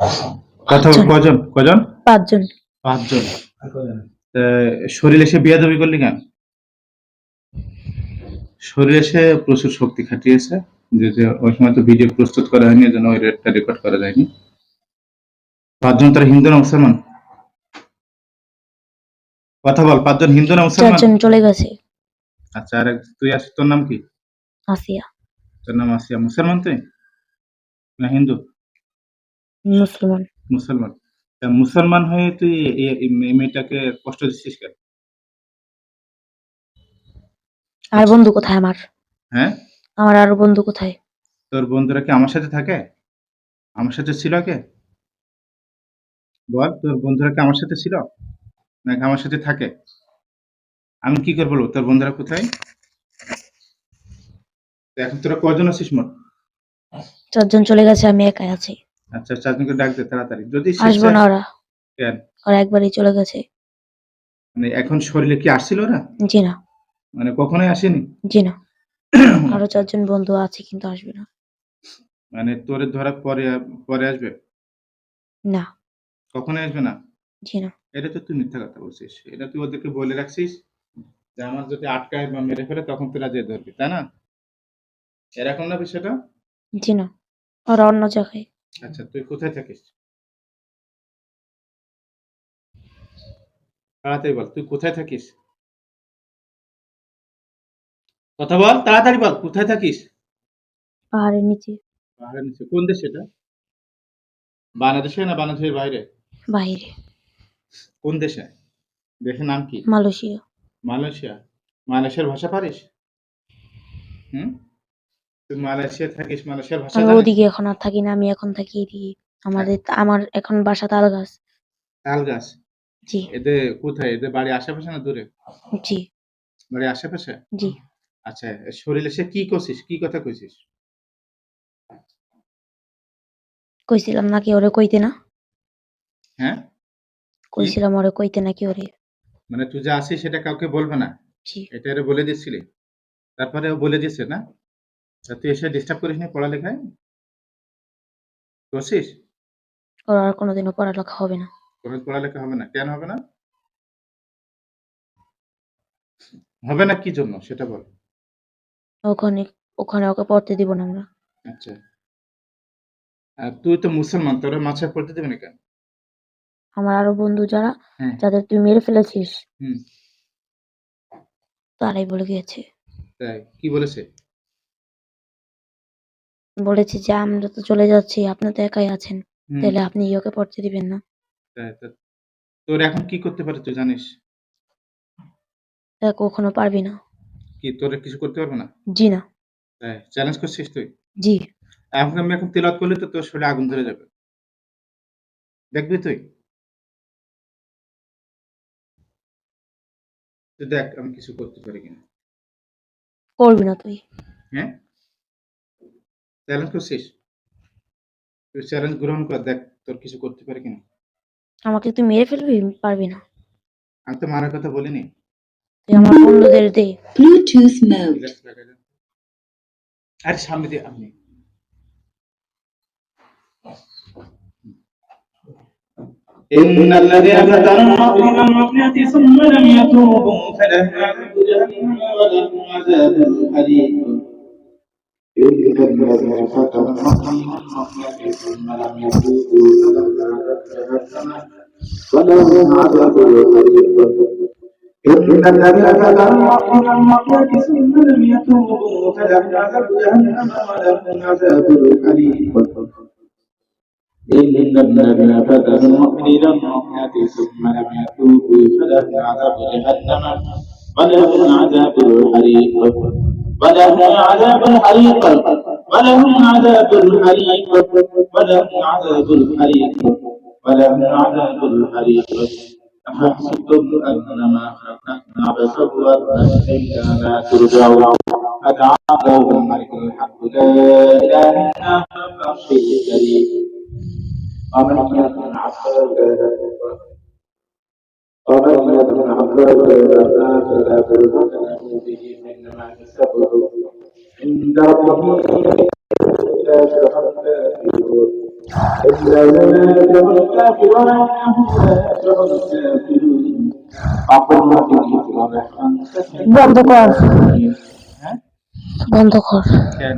কথা পাঁচজন কজন কজন পাঁচজন 5 জন। শরীরে সে বিয়াদবি করলি কেন? শরীরে সে প্রচুর শক্তি খাটিয়েছে, যে ওই সময় তো ভিডিও প্রস্তুত করা হয়নি, এজন্য ওই রেটটা রেকর্ড করা যায়নি। 5 জন তারা হিন্দু না মুসলমান? কথা বল, 5 জন হিন্দু না মুসলমান? 4 জন চলে গেছে। আচ্ছা, আর তুই আছিস, তোর নাম কি? আসিয়া তোর নাম আসিয়া। মুসলমান তুই না হিন্দু? মুসলমান। মুসলমান। তা মুসলমান হয়ে তুই এই মেয়েটাকে কষ্ট দিচ্ছিস কেন? আর বন্ধু কোথায় আমার? হ্যাঁ, আমার আর বন্ধু কোথায়? তোর বন্ধুরা কি আমার সাথে থাকে? আমার সাথে ছিল আগে? বল, তোর বন্ধুরা কি আমার সাথে ছিল নাকি আমার সাথে থাকে? আমি কি করে বলবো তোর বন্ধুরা কোথায়? তো এখন তোরা কজন আছিস মোট? 4 জন চলে গেছে, আমি একাই আছি। আচ্ছা, 4 জনকে ডাক দে তাড়াতাড়ি। যদি সে আসবো না ওরা। কেন? ওরা একবারই চলে গেছে। মানে এখন শরীরে কি আসছিল ওরা? জি না। মানে কখনোই আসেনি? জি না। আরো 4 জন বন্ধু আছে কিন্তু আসবে না। মানে তোরে ধরা পরে পরে আসবে? না। কখনোই আসবে না? জি না। এটা তো তুই মিথ্যা কথা বলছিস। এটা তুই ওদেরকে বলে রাখছিস যে আমার যদি আটকায় বা মেরে ফেলে তখন তোরা যেয়ে ধরবি, তাই না? এরকম না বিষয়টা? জি না। ওরা অন্য জায়গায়। আচ্ছা, তুই কোথায় থাকিস? তাড়াতাড়ি বল, তুই কোথায় থাকিস? কথা বল, তাড়াতাড়ি বল, কোথায় থাকিস? পাহাড়ের নিচে। পাহাড়ের নিচে। কোন দেশ এটা? বাংলাদেশে না বাংলাদেশের বাইরে? বাইরে। কোন দেশে? দেশের নাম কি? মালয়েশিয়া। মালয়েশিয়া। মালয়েশিয়ার ভাষা পারিস? হুম? তুই মালয়েশিয়ায় থাকিস, মালয়েশিয়ার ভাষা আমি জানিস? ওদিকে এখন আর থাকি না, আমি এখন থাকি এদিকে। আমার এখন বাসা তালগাছ। তালগাছ। জি। এদের কোথায়? এদের বাড়ি আশেপাশে না দূরে? জি। বাড়ি আশেপাশে? জি। আচ্ছা, শরীরে সে কি করছিস? কি কথা কইছিস? কইছিলাম নাকি ওরে কইতে না? হ্যাঁ? কি? কইছিলাম ওরে কইতে নাকি ওরে? মানে তুই যা আছিস সেটা কাউকে বলবে না? জি। এটা ওরে বলে দিচ্ছিলি? তারপরে ও বলে দিয়েছে না? তা তুই এসে ডিস্টার্ব করিসনি পড়ালেখায়? করছিস? ওর আর কোনোদিনও পড়ালেখা হবে না। কোনো পড়ালেখা হবে না। কেন হবে না? হবে না কি জন্য সেটা বল? ওখানে ওখানে ওকে পড়তে দিব না আমরা। আচ্ছা। আর তুই তো মুসলমান, তোরা মাদ্রাসায় পড়তে দিবে না কেন? আমার আরো বন্ধু যারা, হ্যাঁ। যাদের তুই মেরে ফেলেছিস, হুম। তারাই বলে গিয়েছে। তাই? কি বলেছে? বলেছে যে আমরা তো চলে যাচ্ছি, আপনি তো একাই আছেন। হুম। তাহলে আপনি ওকে পড়তে দিবেন না। তাই তো। তোর এখন কি করতে পারে তুই জানিস? কখনো পারবি না। কি তোরে কিছু করতে পারবে না? জি না। তাই চ্যালেঞ্জ করছিস তুই? জি। এখন আমি এখন তেলাওয়াত করলে তো তোর শরীরে আগুন ধরে যাবে। দেখবি তুই? তুই দেখ আমি কিছু করতে পারি কিনা। করবি না তুই। হ্যাঁ? চ্যালেঞ্জ করছিস? তুই চ্যালেঞ্জ গ্রহণ কর, দেখ তোর কিছু করতে পারি কিনা। আমাকে তুই মেরে ফেলবি? পারবি না। আমি তো মারার কথা বলিনি। তুই আমার বন্ধুদের দে। Bluetooth mode. আরে সামনে দিয়ে আপনি। إن الذين فتنوا من المؤمنات ثم لم يتوبوا فلهم عذاب جهنم ولهم عذاب الحريق. إن الذين فتنوا من المؤمنات ثم لم يتوبوا فلهم عذاب جهنم ولهم عذاب الحريق. إن الذين فتنوا من المؤمنات ثم لم يتوبوا فلهم عذاب جهنم ولهم عذاب الحريق. إن الذين فتنوا المؤمنين والمؤمنات ثم لم يتوبوا فلهم عذاب جهنم ولهم عذاب الحريق. ولهم عذاب الحريق. ولهم عذاب الحريق. ولهم عذاب الحريق. ولهم عذاب الحريق. أحسبتم أنما خلقناكم عبثا وأنكم لا ترجعون فتعالى الملك الحق لا إله إلا هو رب العرش الكريم. ومن يكن عبدا فلا تلزمه به انما حسابه عند ربه لا تحمل বন্ধ কর, হ্যাঁ বন্ধ কর। কেন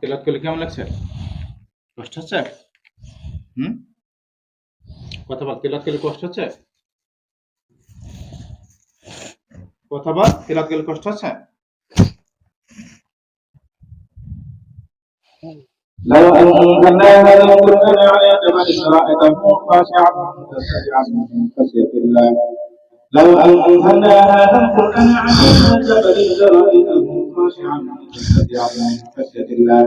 তেলাওয়াত করলে কেমন লাগছে? কষ্ট হচ্ছে? হুম, কথা বল। তেলাওয়াত করলে কষ্ট হচ্ছে? কথা বল। তেলাওয়াত করলে কষ্ট হচ্ছে? لو أنزلنا هذا القرآن على جبل لرأيته خاشعا متصدعا من خشية الله. لو أنزلنا هذا القرآن على جبل لرأيته خاشعا متصدعا من خشية الله.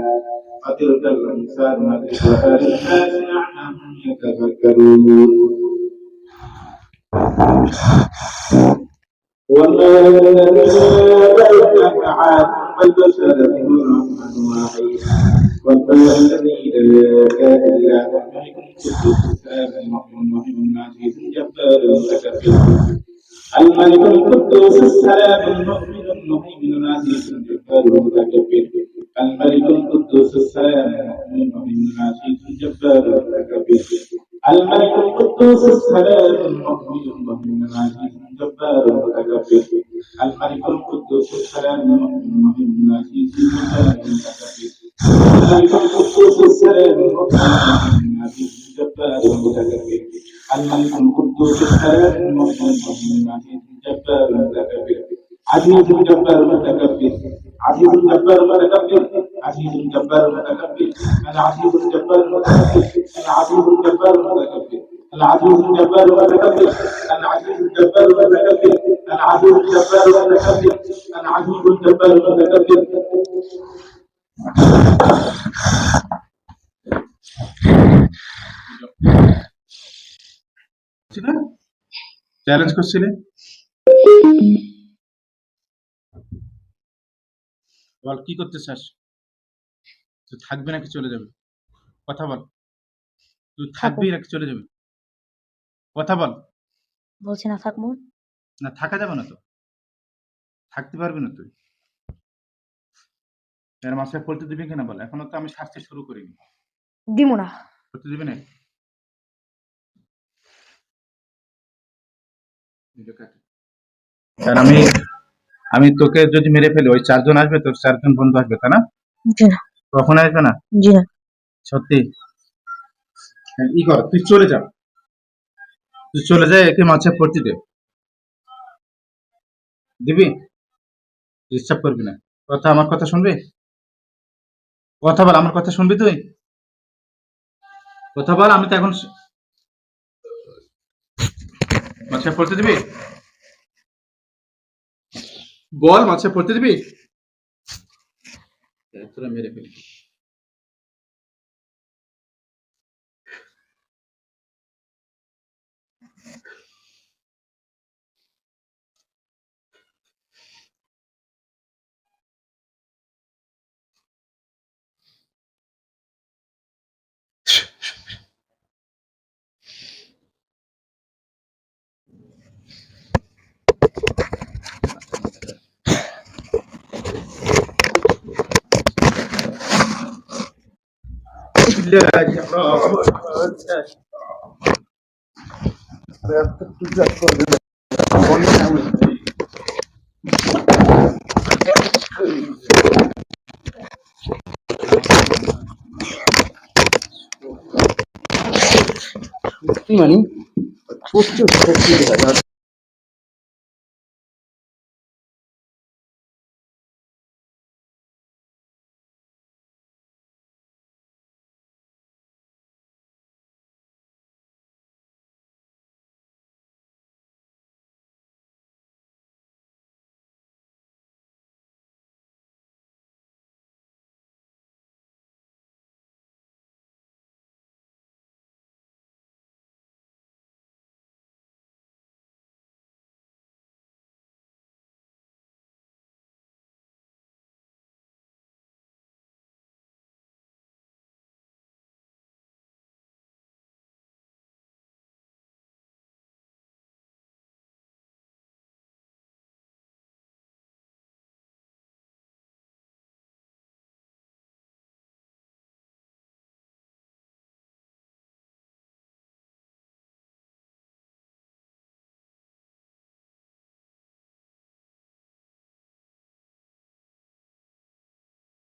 وتلك الأمثال نضربها للناس لعلهم يتفكرون. والله الذي لا إله عاد والبشر منه رحمن واحد. والله الذي لا إله إلا هو الملك القدوس السلام المؤمن العزيز الجبار المتكبر. الملك القدوس السلام المؤمن المهيمن العزيز الجبار المتكبر. الملك القدوس السلام المؤمن المهيمن العزيز الجبار المتكبر. الملك القدوس السلام المؤمن المهيمن العزيز الجبار المتكبر. الملك القدوس السلام المؤمن المهيمن العزيز الجبار المتكبر. الملك القدوس السلام المؤمن العزيز الجبار المتكبر. الملك القدوس السلام المؤمن المهيمن العزيز الجبار المتكبر. عزيز الجبار المتكبر. عزيز الجبار المتكبر. عزيز الجبار المتكبر. العزيز الجبار المتكبر. العزيز الجبار المتكبر. العزيز الجبار المتكبر. العزيز الجبار المتكبر. العزيز الجبار المتكبر. العزيز الجبار المتكبر. চ্যালেঞ্জ করছিলে? বল কি করতে চাস? তুই থাকবি নাকি চলে যাবে? কথা বল। তুই থাকবি নাকি চলে যাবে? কথা বল। বলছি না থাকবো। না থাকা যাবে না তো, থাকতে পারবি না তুই। এর মাসে পড়তে দিবি কিনা বল? এখনো তো আমি শাস্তি শুরু করিনি। দিব না। পড়তে দিবি না? আর আমি তোকে যদি মেরে ফেলি, ওই 4 জন আসবে, তোর 4 জন বন্ধু আসবে, তাই না? জি না। কখন আসবে না? জি না। সত্যি? ই কর, তুই চলে যা। তুই চলে যা, একে মাছে পড়তে দে। দিবি? ডিস্টার্ব করবি না। আমার কথা শুনবি? কথা বল, আমার কথা শুনবি তুই? কথা বল, আমি তো এখন মাছে পড়তে দিবি? বল, মাছে পড়তে দিবি? তোরা মেরে ফেলি। মানে প্রচুর